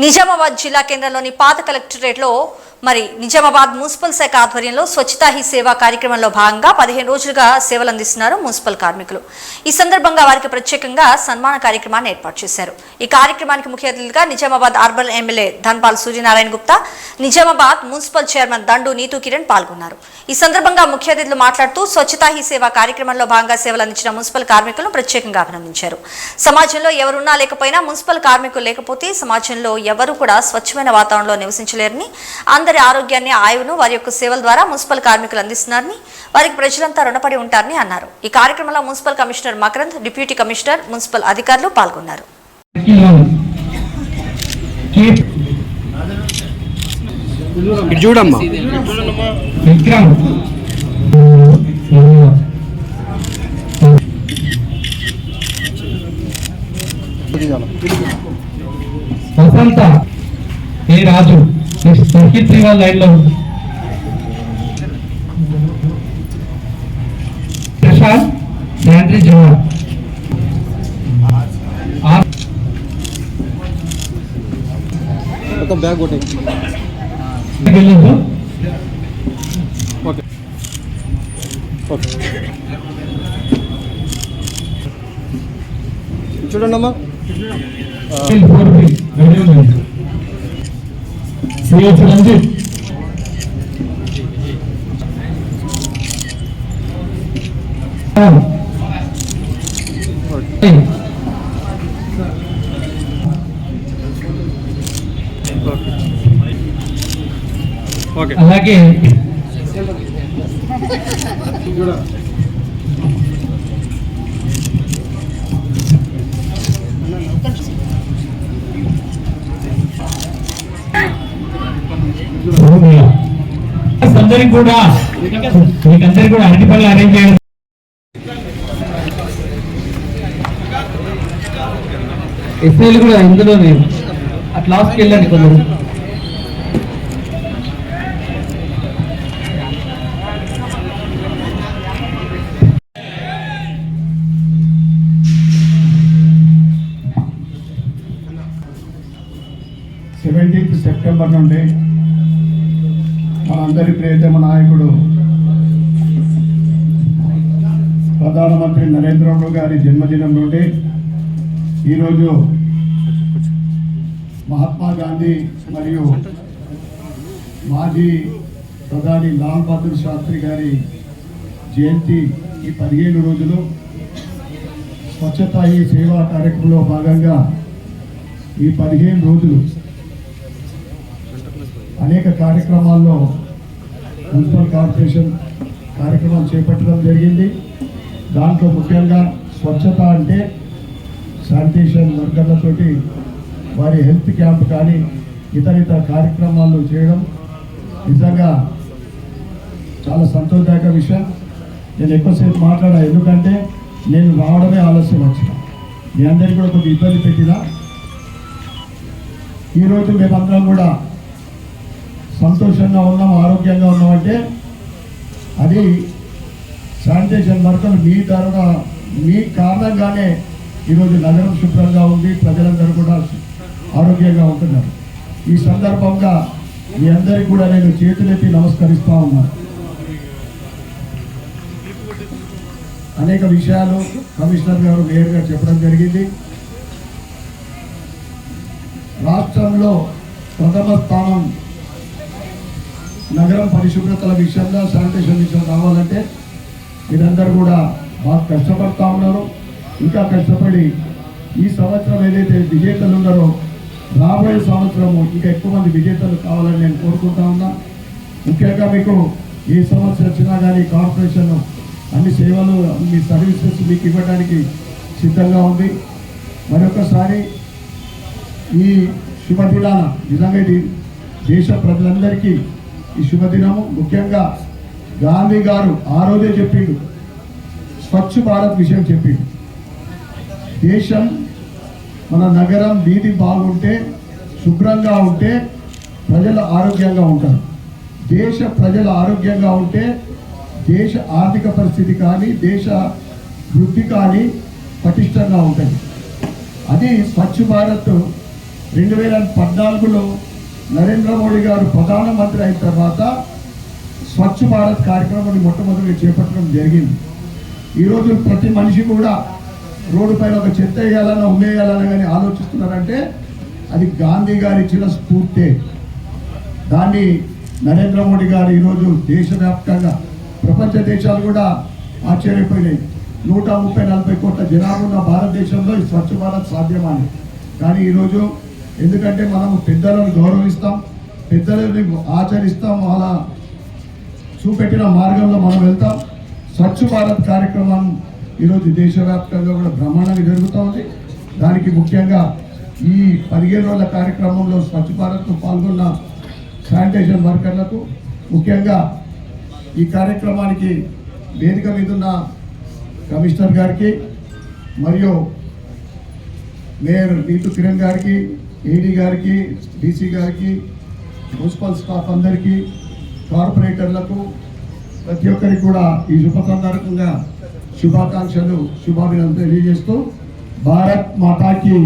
నిజామాబాద్ జిల్లా కేంద్రంలోని పాత కలెక్టరేట్లో నిజామాబాద్ మున్సిపల్ శాఖ ఆధ్వర్యంలో స్వచ్ఛతా హీ సేవా కార్యక్రమంలో భాగంగా 15 రోజులుగా సేవలు అందిస్తున్నారు మున్సిపల్ కార్మికులు. ఈ సందర్భంగా వారికి ప్రత్యేకంగా సన్మాన కార్యక్రమాన్ని ఏర్పాటు చేశారు. ఈ కార్యక్రమానికి ముఖ్య అతిథులుగా Nizamabad urban MLA Dhanpal Suryanarayana Gupta, Nizamabad municipal chairman దండు నీతూ కిరణ్ పాల్గొన్నారు. ఈ సందర్భంగా ముఖ్య అతిథులు మాట్లాడుతూ స్వచ్ఛతా హీ సేవా కార్యక్రమంలో భాగంగా సేవలు అందించిన మున్సిపల్ కార్మికులను ప్రత్యేకంగా అభినందించారు. సమాజంలో ఎవరున్నా లేకపోయినా మున్సిపల్ కార్మికులు లేకపోతే సమాజంలో ఎవరు కూడా స్వచ్ఛమైన వాతావరణంలో నివసించలేరని, అందరి ఆరోగ్యాన్ని ఆయువును వారి యొక్క సేవల ద్వారా మున్సిపల్ కార్మికులు అందిస్తున్నారని, వారికి ప్రజలంతా రుణపడి ఉంటారని అన్నారు. ఈ కార్యక్రమంలో municipal commissioner Makarand, deputy commissioner, municipal అధికారులు పాల్గొన్నారు. వసంత ఏ రాజు లైన్ లో ప్రశాంత్ శాండ్రీ జవాన్ బ్యాగ్ చూడండమ్మా రంజిత్ అలాగే అందరికి కూడా మీకందరికి కూడా అరటి పళ్ళు అరేంజ్ చేయడం. ఎస్ఐలు కూడా ఇందులోనే ఆ క్లాస్కి వెళ్ళండి కొందరు. సెప్టెంబర్ నుండి మనందరి ప్రియతమ నాయకుడు ప్రధానమంత్రి నరేంద్ర మోడీ గారి జన్మదినం నుండి ఈరోజు మహాత్మా గాంధీ మరియు మాజీ ప్రధాని లాల్ బహదూర్ శాస్త్రి గారి జయంతి ఈ 15 రోజులు స్వచ్ఛతా హీ సేవా కార్యక్రమంలో భాగంగా ఈ 15 రోజులు అనేక కార్యక్రమాల్లో మున్సిపల్ కార్పొరేషన్ కార్యక్రమాలు చేపట్టడం జరిగింది. దాంట్లో ముఖ్యంగా స్వచ్ఛత అంటే శానిటేషన్ వర్కర్లతోటి వారి హెల్త్ క్యాంప్ కానీ ఇతర కార్యక్రమాలు చేయడం నిజంగా చాలా సంతోషదాయక విషయం. నేను ఎక్కువసేపు మాట్లాడా, ఎందుకంటే నేను రావడమే ఆలస్యం వచ్చిన, మీ అందరికీ కూడా కొంచెం ఇబ్బంది పెట్టినా. ఈరోజు మేమందరం కూడా సంతోషంగా ఉన్నాం, ఆరోగ్యంగా ఉన్నామంటే అది శానిటేషన్ వర్కర్లు మీ కారణంగానే ఈరోజు నగరం శుభ్రంగా ఉంది, ప్రజలందరూ కూడా ఆరోగ్యంగా ఉంటున్నారు. ఈ సందర్భంగా మీ అందరికీ కూడా నేను చేతులెత్తి నమస్కరిస్తూ ఉన్నాను. అనేక విషయాలు కమిషనర్ గారు నేరుగా చెప్పడం జరిగింది. రాష్ట్రంలో ప్రథమ స్థానం నగరం పరిశుభ్రతల విషయంలో, శానిటేషన్ విషయం రావాలంటే మీరందరూ కూడా బాగా కష్టపడతా ఉన్నారు. ఇంకా కష్టపడి ఈ సంవత్సరం ఏదైతే విజేతలు ఉన్నారో రాబోయే సంవత్సరము ఇంకా ఎక్కువ మంది విజేతలు కావాలని నేను కోరుకుంటా ఉన్నా. ముఖ్యంగా మీకు ఏ సమస్య వచ్చినా కానీ కార్పొరేషన్ అన్ని సేవలు, అన్ని సర్వీసెస్ మీకు ఇవ్వడానికి సిద్ధంగా ఉంది. మరొకసారి ఈ శుభదినాన నిజంగా ఇది దేశ ప్రజలందరికీ ఈ శుభదినము. ముఖ్యంగా గాంధీ గారు ఆ రోజే చెప్పిండు, స్వచ్ఛ భారత్ విషయం చెప్పిండు. దేశం, మన నగరం, వీధి బాగుంటే, శుభ్రంగా ఉంటే ప్రజలు ఆరోగ్యంగా ఉంటారు. దేశ ప్రజలు ఆరోగ్యంగా ఉంటే దేశ ఆర్థిక పరిస్థితి కానీ, దేశ వృద్ధి కానీ పటిష్టంగా ఉంటుంది. అది స్వచ్ఛ భారత్ 2014లో నరేంద్ర మోడీ గారు ప్రధానమంత్రి అయిన తర్వాత స్వచ్ఛ భారత్ కార్యక్రమాన్ని మొట్టమొదటి చేపట్టడం జరిగింది. ఈరోజు ప్రతి మనిషి కూడా రోడ్డు పైన ఒక చెత్త వేయాలన్నా ఉమ్మేయాలన్నా కానీ ఆలోచిస్తున్నారంటే అది గాంధీ గారు ఇచ్చిన స్ఫూర్తే. దాన్ని నరేంద్ర మోడీ గారు ఈరోజు దేశవ్యాప్తంగా ప్రపంచ దేశాలు కూడా ఆశ్చర్యపోయినాయి. 130-140 కోట్ల జనాభా ఉన్న భారతదేశంలో ఈ స్వచ్ఛ భారత్ సాధ్యమని. కానీ ఈరోజు ఎందుకంటే మనం పెద్దలను గౌరవిస్తాం, పెద్దలని ఆచరిస్తాం, వాళ్ళ చూపెట్టిన మార్గంలో మనం వెళ్తాం. స్వచ్ఛ భారత్ కార్యక్రమం ఈరోజు దేశవ్యాప్తంగా కూడా బ్రహ్మాండంగా జరుగుతూ ఉంది. దానికి ముఖ్యంగా ఈ 15 రోజుల కార్యక్రమంలో స్వచ్ఛ భారత్లో పాల్గొన్న శానిటేషన్ వర్కర్లకు, ముఖ్యంగా ఈ కార్యక్రమానికి వేదిక మీద ఉన్న కమిషనర్ గారికి మరియు మేయర్ నీతు కిరణ్ గారికి, ఏడీ గారికి, డీసీ గారికి, మున్సిపల్ స్టాఫ్ అందరికీ, కార్పొరేటర్లకు ప్రతి ఒక్కరికి కూడా ఈ శుభ సందర్భంగా శుభాకాంక్షలు, శుభాభినందనలు తెలియజేస్తూ భారత్ మాతాకి